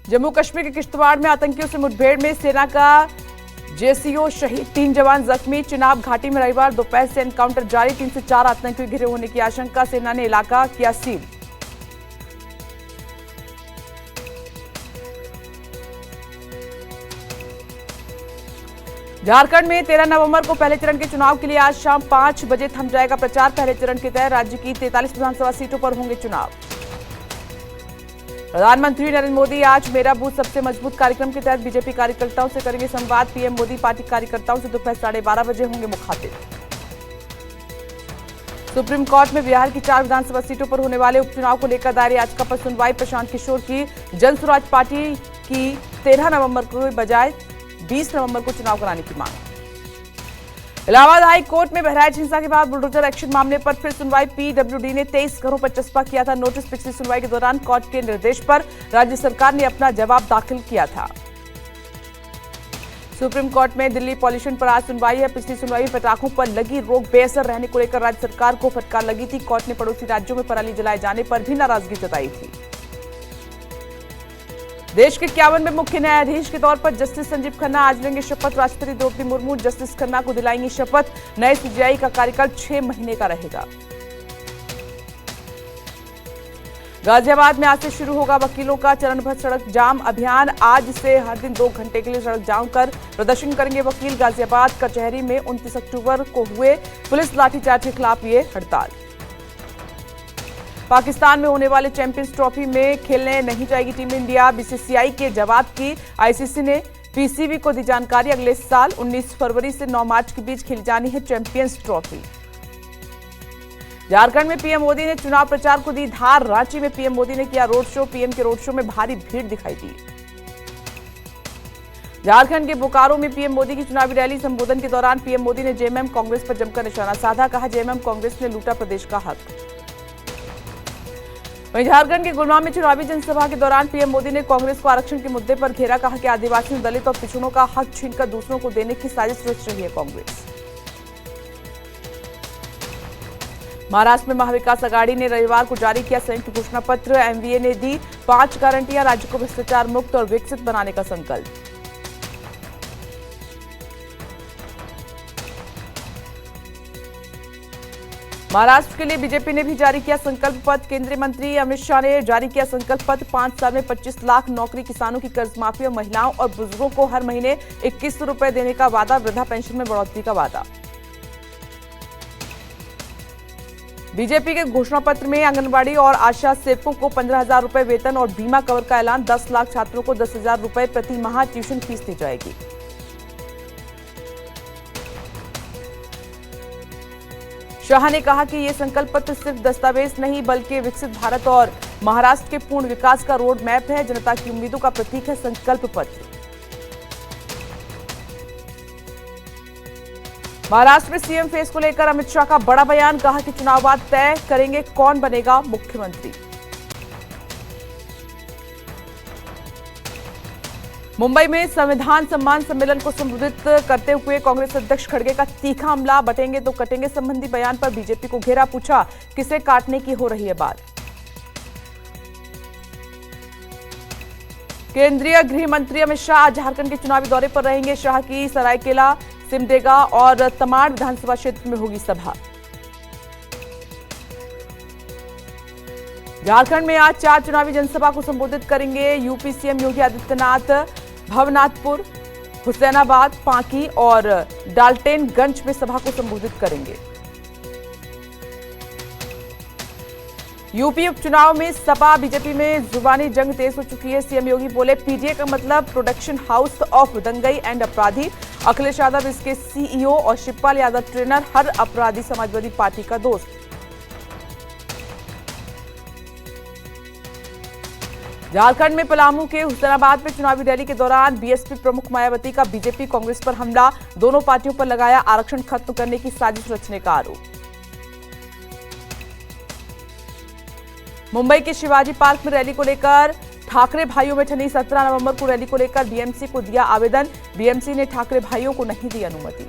जम्मू कश्मीर के किश्तवाड़ में आतंकियों से मुठभेड़ में सेना का जेसीओ शहीद, 3 जवान जख्मी। चिनाब घाटी में रविवार दोपहर से एनकाउंटर जारी, 3 से 4 आतंकी घिरे होने की आशंका, सेना ने इलाका किया सील। झारखंड में 13 नवंबर को पहले चरण के चुनाव के लिए आज शाम 5 बजे थम जाएगा प्रचार। पहले चरण के तहत राज्य की 43 विधानसभा सीटों पर होंगे चुनाव। प्रधानमंत्री नरेंद्र मोदी आज मेरा बूथ सबसे मजबूत कार्यक्रम के तहत बीजेपी कार्यकर्ताओं से करेंगे संवाद। पीएम मोदी पार्टी कार्यकर्ताओं से दोपहर 12:30 बजे होंगे मुखातिब। सुप्रीम कोर्ट में बिहार की 4 विधानसभा सीटों पर होने वाले उपचुनाव को लेकर दायर याचिका पर सुनवाई। प्रशांत किशोर की जन स्वराज पार्टी की 13 नवंबर को बजाय 20 नवंबर को चुनाव कराने की मांग। इलाहाबाद हाई कोर्ट में बहराइच हिंसा के बाद बुलडोजर एक्शन मामले पर फिर सुनवाई। पीडब्ल्यूडी ने 23 घरों पर चस्पा किया था नोटिस। पिछली सुनवाई के दौरान कोर्ट के निर्देश पर राज्य सरकार ने अपना जवाब दाखिल किया था। सुप्रीम कोर्ट में दिल्ली पॉल्यूशन पर आज सुनवाई है। पिछली सुनवाई में पटाखों पर लगी रोक बेअसर रहने को लेकर राज्य सरकार को फटकार लगी थी। कोर्ट ने पड़ोसी राज्यों में पराली जलाए जाने पर भी नाराजगी जताई थी। देश के 51वें मुख्य न्यायाधीश के तौर पर जस्टिस संजीव खन्ना आज लेंगे शपथ। राष्ट्रपति द्रौपदी मुर्मू जस्टिस खन्ना को दिलाएंगी शपथ। नए सीजेआई का कार्यकाल 6 महीने का रहेगा। गाजियाबाद में आज से शुरू होगा वकीलों का चरणबद्ध सड़क जाम अभियान। आज से हर दिन 2 घंटे के लिए सड़क जाम कर प्रदर्शन करेंगे वकील। गाजियाबाद कचहरी में 29 अक्टूबर को हुए पुलिस लाठीचार्ज के खिलाफ ये हड़ताल। पाकिस्तान में होने वाले चैंपियंस ट्रॉफी में खेलने नहीं जाएगी टीम इंडिया। बीसीसीआई के जवाब की आईसीसी ने पीसीबी को दी जानकारी। अगले साल 19 फरवरी से 9 मार्च के बीच खेली जानी है चैंपियंस ट्रॉफी। झारखंड में पीएम मोदी ने चुनाव प्रचार को दी धार। रांची में पीएम मोदी ने किया रोड शो। पीएम के रोड शो में भारी भीड़ दिखाई दी। झारखंड के बोकारो में पीएम मोदी की चुनावी रैली। संबोधन के दौरान पीएम मोदी ने जेएमएम कांग्रेस पर जमकर निशाना साधा। कहा जेएमएम कांग्रेस ने लूटा प्रदेश का हक। वहीं झारखंड के गुलमा में चुनावी जनसभा के दौरान पीएम मोदी ने कांग्रेस को आरक्षण के मुद्दे पर घेरा। कहा कि आदिवासियों, दलित और पिछड़ों का हक छीनकर दूसरों को देने की साजिश रच रही है कांग्रेस। महाराष्ट्र में महाविकास आघाड़ी ने रविवार को जारी किया संयुक्त घोषणा पत्र। एमवीए ने दी 5 गारंटियां, राज्य को भ्रष्टाचार मुक्त और विकसित बनाने का संकल्प। महाराष्ट्र के लिए बीजेपी ने भी जारी किया संकल्प पत्र। केंद्रीय मंत्री अमित शाह ने जारी किया संकल्प पत्र। 5 साल में 25 लाख नौकरी, किसानों की कर्ज माफी और महिलाओं और बुजुर्गों को हर महीने 2100 रुपए देने का वादा। वृद्धा पेंशन में बढ़ोतरी का वादा। बीजेपी के घोषणा पत्र में आंगनबाड़ी और आशा सेवकों को 15,000 रुपए वेतन और बीमा कवर का ऐलान। 10 लाख छात्रों को 10,000 रुपए प्रति माह ट्यूशन फीस दी जाएगी। शाह ने कहा कि यह संकल्प पत्र सिर्फ दस्तावेज नहीं बल्कि विकसित भारत और महाराष्ट्र के पूर्ण विकास का रोड मैप है। जनता की उम्मीदों का प्रतीक है संकल्प पत्र। महाराष्ट्र में सीएम फेस को लेकर अमित शाह का बड़ा बयान। कहा कि चुनाव बाद तय करेंगे कौन बनेगा मुख्यमंत्री। मुंबई में संविधान सम्मान सम्मेलन को संबोधित करते हुए कांग्रेस अध्यक्ष खड़गे का तीखा हमला। बटेंगे तो कटेंगे संबंधी बयान पर बीजेपी को घेरा। पूछा किसे काटने की हो रही है बात। केंद्रीय गृह मंत्री अमित शाह झारखंड के चुनावी दौरे पर रहेंगे। शाह की सरायकेला, सिमडेगा और तमाड़ विधानसभा क्षेत्र में होगी सभा। झारखंड में आज 4 चुनावी जनसभा को संबोधित करेंगे यूपी सीएम योगी आदित्यनाथ। भवनाथपुर, हुसैनाबाद, पांकी और डाल्टेनगंज में सभा को संबोधित करेंगे। यूपी उपचुनाव में सपा बीजेपी में जुबानी जंग तेज हो चुकी है। सीएम योगी बोले पीडीए का मतलब प्रोडक्शन हाउस ऑफ दंगई एंड अपराधी। अखिलेश यादव इसके सीईओ और शिवपाल यादव ट्रेनर। हर अपराधी समाजवादी पार्टी का दोस्त। झारखंड में पलामू के हुसैनाबाद में चुनावी रैली के दौरान बीएसपी प्रमुख मायावती का बीजेपी कांग्रेस पर हमला। दोनों पार्टियों पर लगाया आरक्षण खत्म करने की साजिश रचने का आरोप। मुंबई के शिवाजी पार्क में रैली को लेकर ठाकरे भाइयों में ठनी। 17 नवंबर को रैली को लेकर बीएमसी को दिया आवेदन। बीएमसी ने ठाकरे भाइयों को नहीं दी अनुमति।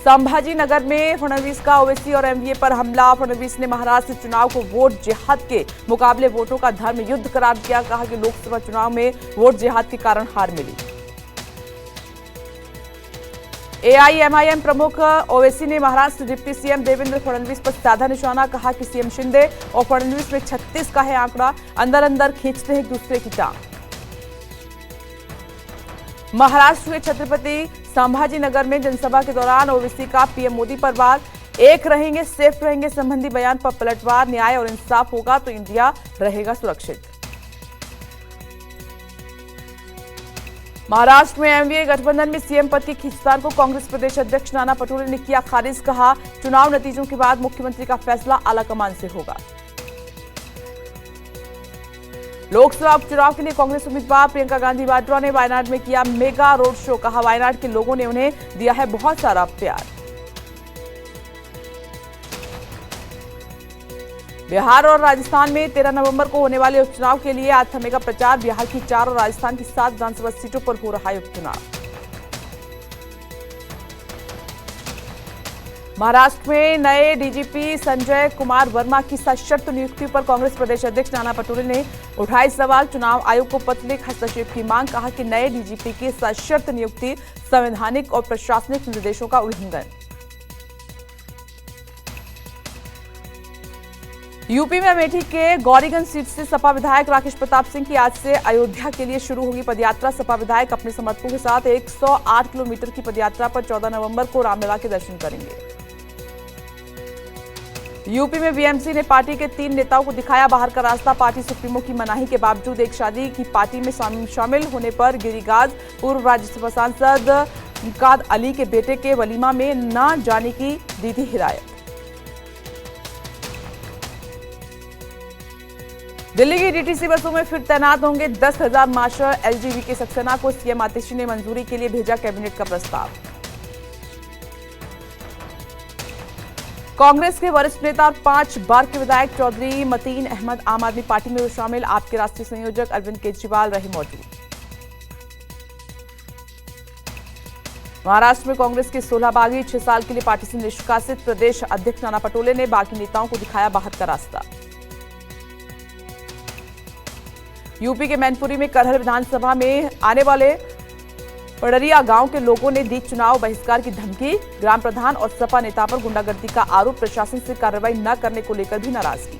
संभाजी नगर में फडणवीस का ओवैसी और एमवीए पर हमला। फडणवीस ने महाराष्ट्र चुनाव को वोट जिहाद के मुकाबले वोटों का धर्म युद्ध करार दिया। कहा कि लोकसभा चुनाव में वोट जिहाद के कारण हार मिली। एआईएमआईएम प्रमुख ओवैसी ने महाराष्ट्र डिप्टी सीएम देवेंद्र फडणवीस पर साधा निशाना। कहा कि सीएम शिंदे और फडणवीस में 36 का है आंकड़ा, अंदर अंदर खींचते हैं एक दूसरे की टांग। महाराष्ट्र के छत्रपति संभाजी नगर में जनसभा के दौरान ओवैसी का पीएम मोदी पर वार। एक रहेंगे सेफ रहेंगे संबंधी बयान पर पलटवार। न्याय और इंसाफ होगा तो इंडिया रहेगा सुरक्षित। महाराष्ट्र में एमवीए गठबंधन में सीएम पद की खींचतान को कांग्रेस प्रदेश अध्यक्ष नाना पटोले ने किया खारिज। कहा चुनाव नतीजों के बाद मुख्यमंत्री का फैसला आलाकमान से होगा। लोकसभा उपचुनाव के लिए कांग्रेस उम्मीदवार प्रियंका गांधी वाड्रा ने वायनाड में किया मेगा रोड शो। कहा वायनाड के लोगों ने उन्हें दिया है बहुत सारा प्यार। बिहार और राजस्थान में 13 नवंबर को होने वाले उपचुनाव के लिए आज थमेगा प्रचार। बिहार की 4 और राजस्थान की 7 विधानसभा सीटों पर हो रहा है उपचुनाव। महाराष्ट्र में नए डीजीपी संजय कुमार वर्मा की सशर्त नियुक्ति पर कांग्रेस प्रदेश अध्यक्ष नाना पटोले ने उठाए सवाल। चुनाव आयोग को पत्र लिख हस्तक्षेप की मांग। कहा कि नए डीजीपी की सशर्त नियुक्ति संवैधानिक और प्रशासनिक निर्देशों का उल्लंघन। यूपी में अमेठी के गौरीगंज सीट से सपा विधायक राकेश प्रताप सिंह की आज से अयोध्या के लिए शुरू होगी पदयात्रा। सपा विधायक अपने समर्थकों के साथ 108 किलोमीटर की पदयात्रा पर 14 नवंबर को रामलला के दर्शन करेंगे। यूपी में बीएमसी ने पार्टी के 3 नेताओं को दिखाया बाहर का रास्ता। पार्टी सुप्रीमो की मनाही के बावजूद एक शादी की पार्टी में शामिल होने पर गिरिराज पूर्व राज्यसभा सांसद मुमताज अली के बेटे के वलीमा में न जाने की दी थी हिदायत। दिल्ली की डीटीसी बसों में फिर तैनात होंगे 10,000 मार्शल। एलजीबी के सक्सेना को सीएम आतिशी ने मंजूरी के लिए भेजा कैबिनेट का प्रस्ताव। कांग्रेस के वरिष्ठ नेता और 5 बार के विधायक चौधरी मतीन अहमद आम आदमी पार्टी में शामिल। आप के राष्ट्रीय संयोजक अरविंद केजरीवाल रहे मौजूद। महाराष्ट्र में कांग्रेस के 16 बागी 6 साल के लिए पार्टी से निष्कासित। प्रदेश अध्यक्ष नाना पटोले ने बाकी नेताओं को दिखाया बाहर का रास्ता। यूपी के मैनपुरी में करहल विधानसभा में आने वाले पड़रिया गांव के लोगों ने दी चुनाव बहिष्कार की धमकी। ग्राम प्रधान और सपा नेता पर गुंडागर्दी का आरोप। प्रशासन से कार्रवाई न करने को लेकर भी नाराजगी।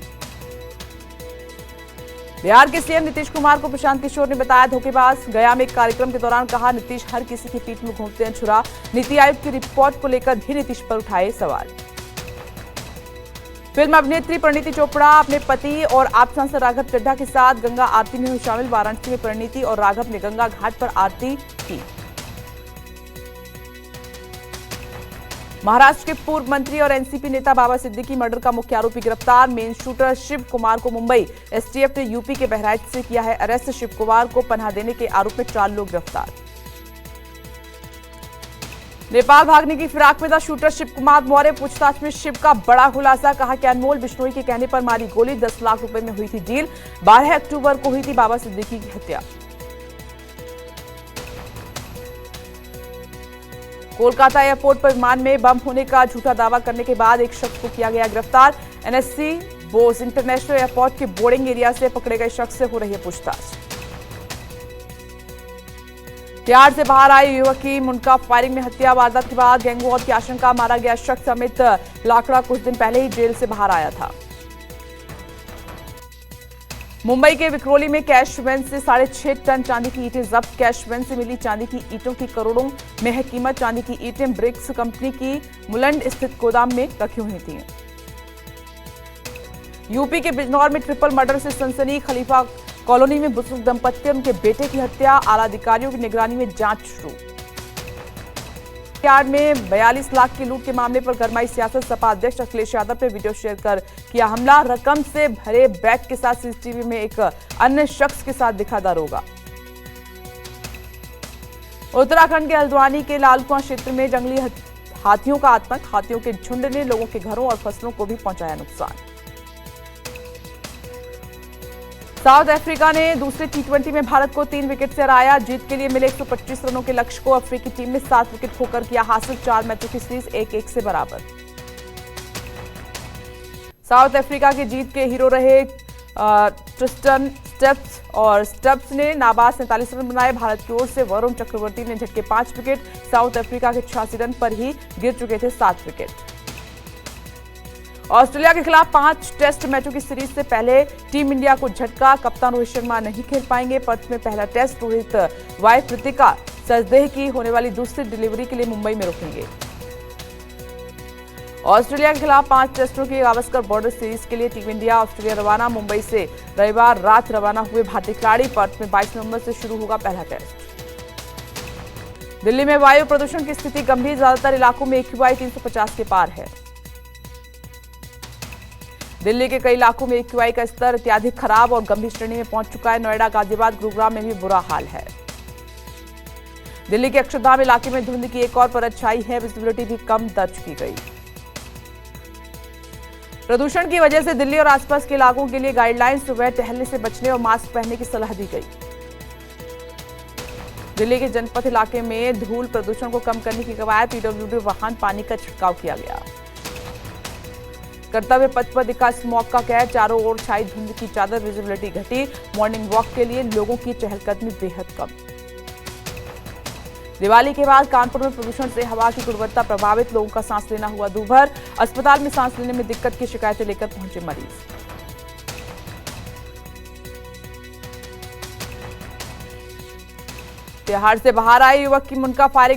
बिहार के सीएम नीतीश कुमार को प्रशांत किशोर ने बताया धोखेबाज। गया में एक कार्यक्रम के दौरान कहा नीतीश हर किसी की पीठ में घोंपते हैं छुरा। नीति आयोग की रिपोर्ट को लेकर भी नीतीश पर उठाए सवाल। फिल्म अभिनेत्री परिणीति चोपड़ा अपने पति और आप सांसद राघव चड्ढा के साथ गंगा आरती में हुई शामिल। वाराणसी में परिणीति और राघव ने गंगा घाट पर आरती की। महाराष्ट्र के पूर्व मंत्री और एनसीपी नेता बाबा सिद्दीकी मर्डर का मुख्य आरोपी गिरफ्तार। मेन शूटर शिव कुमार को मुंबई एसटीएफ ने यूपी के बहराइच से किया है अरेस्ट। शिव कुमार को पनाह देने के आरोप में 4 लोग गिरफ्तार। नेपाल भागने की फिराक में था शूटर शिव कुमार मौर्य। पूछताछ में शिव का बड़ा खुलासा। कहा कि अनमोल बिश्नोई के कहने पर मारी गोली। 10 लाख रुपए में हुई थी डील। 12 अक्टूबर को हुई थी बाबा सिद्दीकी की हत्या। कोलकाता एयरपोर्ट पर विमान में बम होने का झूठा दावा करने के बाद एक शख्स को किया गया गिरफ्तार। एनएससी बोस इंटरनेशनल एयरपोर्ट के बोर्डिंग एरिया से पकड़े गए शख्स से हो रही है पूछताछ। तिहाड़ से बाहर आए युवक की मुंडका फायरिंग में हत्या। वारदात के बाद गैंगवॉर की आशंका। मारा गया शख्स अमित लाकड़ा कुछ दिन पहले ही जेल से बाहर आया था। मुंबई के विक्रोली में कैश वैन से 6.5 टन चांदी की ईंटें जब्त। कैश वैन से मिली चांदी की ईंटों की करोड़ों में है कीमत। चांदी की ईंटें ब्रिक्स कंपनी की मुलंड स्थित गोदाम में रखी हुई थी। यूपी के बिजनौर में ट्रिपल मर्डर से सनसनी। खलीफा कॉलोनी में बुजुर्ग दंपत्ति और उनके बेटे की हत्या। आला अधिकारियों की निगरानी में जांच शुरू। तिहाड़ में 42 लाख की लूट के मामले पर गरमाई सियासत। सपा अध्यक्ष अखिलेश यादव पे वीडियो शेयर कर किया हमला। रकम से भरे बैग के साथ सीसीटीवी में एक अन्य शख्स के साथ दिखा दारोगा। उत्तराखंड के हल्द्वानी के लालकुआं क्षेत्र में जंगली हाथियों का आतंक। हाथियों के झुंड ने लोगों के घरों और फसलों को भी पहुंचाया नुकसान। साउथ अफ्रीका ने दूसरे टी20 में भारत को 3 विकेट से हराया। जीत के लिए मिले 125 रनों के लक्ष्य को अफ्रीकी टीम ने 7 विकेट खोकर किया हासिल। 4 मैचों की सीरीज 1-1 से बराबर। साउथ अफ्रीका की जीत के हीरो रहे ट्रिस्टन स्टब्स ने नाबाद 47 रन बनाए। भारत की ओर से वरुण चक्रवर्ती ने झटके 5 विकेट। साउथ अफ्रीका के 86 रन पर ही गिर चुके थे 7 विकेट। ऑस्ट्रेलिया के खिलाफ 5 टेस्ट मैचों की सीरीज से पहले टीम इंडिया को झटका। कप्तान रोहित शर्मा नहीं खेल पाएंगे। पर्थ में पहला टेस्ट। रोहित वाइफ कृतिका सजदेह की होने वाली दूसरी डिलीवरी के लिए मुंबई में रुकेंगे। ऑस्ट्रेलिया के खिलाफ 5 टेस्टों की गावस्कर बॉर्डर सीरीज के लिए टीम इंडिया ऑस्ट्रेलिया रवाना। मुंबई से रविवार रात रवाना हुए भारतीय खिलाड़ी। पर्थ में 22 नवंबर से शुरू होगा पहला टेस्ट। दिल्ली में वायु प्रदूषण की स्थिति गंभीर। ज्यादातर इलाकों में AQI 350 के पार है। दिल्ली के कई इलाकों में AQI का स्तर अत्यधिक खराब और गंभीर श्रेणी में पहुंच चुका है। नोएडा, गाजियाबाद, गुरुग्राम में भी बुरा हाल है। दिल्ली के अक्षरधाम इलाके में धुंध की एक और परत छाई है। विजिबिलिटी भी कम दर्ज की गई। प्रदूषण की वजह से दिल्ली और आसपास के इलाकों के लिए गाइडलाइन सुबह टहलने से बचने और मास्क पहनने की सलाह दी गई। दिल्ली के जनपथ इलाके में धूल प्रदूषण को कम करने की कवायद। PWD वाहन पानी का छिड़काव किया गया। कर्तव्य पथ पर दिखा स्मॉग का कहर। चारों ओर छाई धुंध की चादर। विजिबिलिटी घटी। मॉर्निंग वॉक के लिए लोगों की चहलकदमी बेहद कम। दिवाली के बाद कानपुर में प्रदूषण से हवा की गुणवत्ता प्रभावित। लोगों का सांस लेना हुआ दूभर। अस्पताल में सांस लेने में दिक्कत की शिकायतें लेकर पहुंचे मरीज। तिहाड़ से बाहर आए युवक की मुनका फायरिंग